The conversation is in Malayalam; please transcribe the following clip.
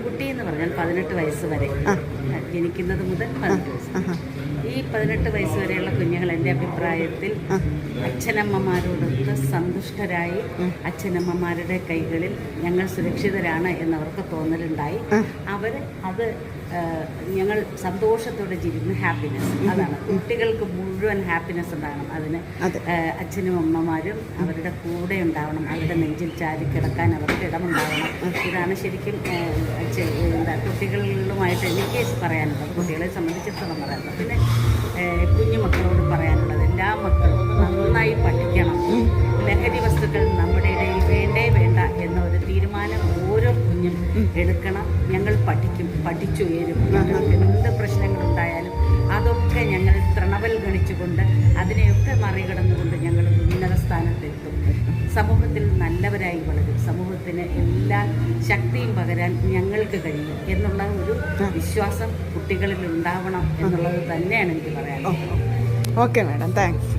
പെൺകുട്ടി എന്ന് പറഞ്ഞാൽ 18 വയസ്സ് വരെ, ജനിക്കുന്നത് മുതൽ 18 വയസ്സ്. ഈ 18 വയസ്സ് വരെയുള്ള കുഞ്ഞുങ്ങൾ എൻ്റെ അഭിപ്രായത്തിൽ അച്ഛനമ്മമാരോടൊത്ത് സന്തുഷ്ടരായി അച്ഛനമ്മമാരുടെ കൈകളിൽ ഞങ്ങൾ സുരക്ഷിതരാണ് എന്നവർക്ക് തോന്നലുണ്ടായി. അവർ അത് ഞങ്ങൾ സന്തോഷത്തോടെ ജീവിക്കുന്ന ഹാപ്പിനെസ്, അതാണ് കുട്ടികൾക്ക് മുഴുവൻ ഹാപ്പിനെസ് ഉണ്ടാകണം. അതിന് അച്ഛനും അമ്മമാരും അവരുടെ കൂടെ ഉണ്ടാവണം, അവരുടെ നെഞ്ചിൽ ചാരി കിടക്കാൻ അവർക്ക് ഇടമുണ്ടാവണം. ഇതാണ് ശരിക്കും കുട്ടികളുമായിട്ട് എനിക്ക് പറയാനുള്ളത്, കുട്ടികളെ സംബന്ധിച്ചിടത്തോളം പറയാനുള്ളത്. പിന്നെ കുഞ്ഞുമക്കളോട് പറയാനുള്ളത്, എല്ലാ മക്കളും നന്നായി പഠിക്കണം. ലഹരി വസ്തുക്കൾ നമ്മുടെ ഇടയിൽ വേണ്ടേ വേണ്ട എന്ന ഒരു തീരുമാനം ഓരോ കുഞ്ഞും എടുക്കണം. ഞങ്ങൾ പഠിച്ചുയരും. ഞങ്ങൾക്ക് എന്ത് പ്രശ്നങ്ങളുണ്ടായാലും അതൊക്കെ ഞങ്ങൾ തൃണവൽ ഗണിച്ചുകൊണ്ട് അതിനെയൊക്കെ മറികടന്നുകൊണ്ട് ഞങ്ങൾ ഉന്നത സ്ഥാനത്തെത്തും. സമൂഹത്തിൽ നല്ലവരായി വളരും. സമൂഹത്തിന് എല്ലാ ശക്തിയും പകരാൻ ഞങ്ങൾക്ക് കഴിയും എന്നുള്ള ഒരു വിശ്വാസം കുട്ടികളിൽ ഉണ്ടാവണം എന്നുള്ളത് തന്നെയാണ് എനിക്ക് പറയാനുള്ളത്. Okay madam, thanks.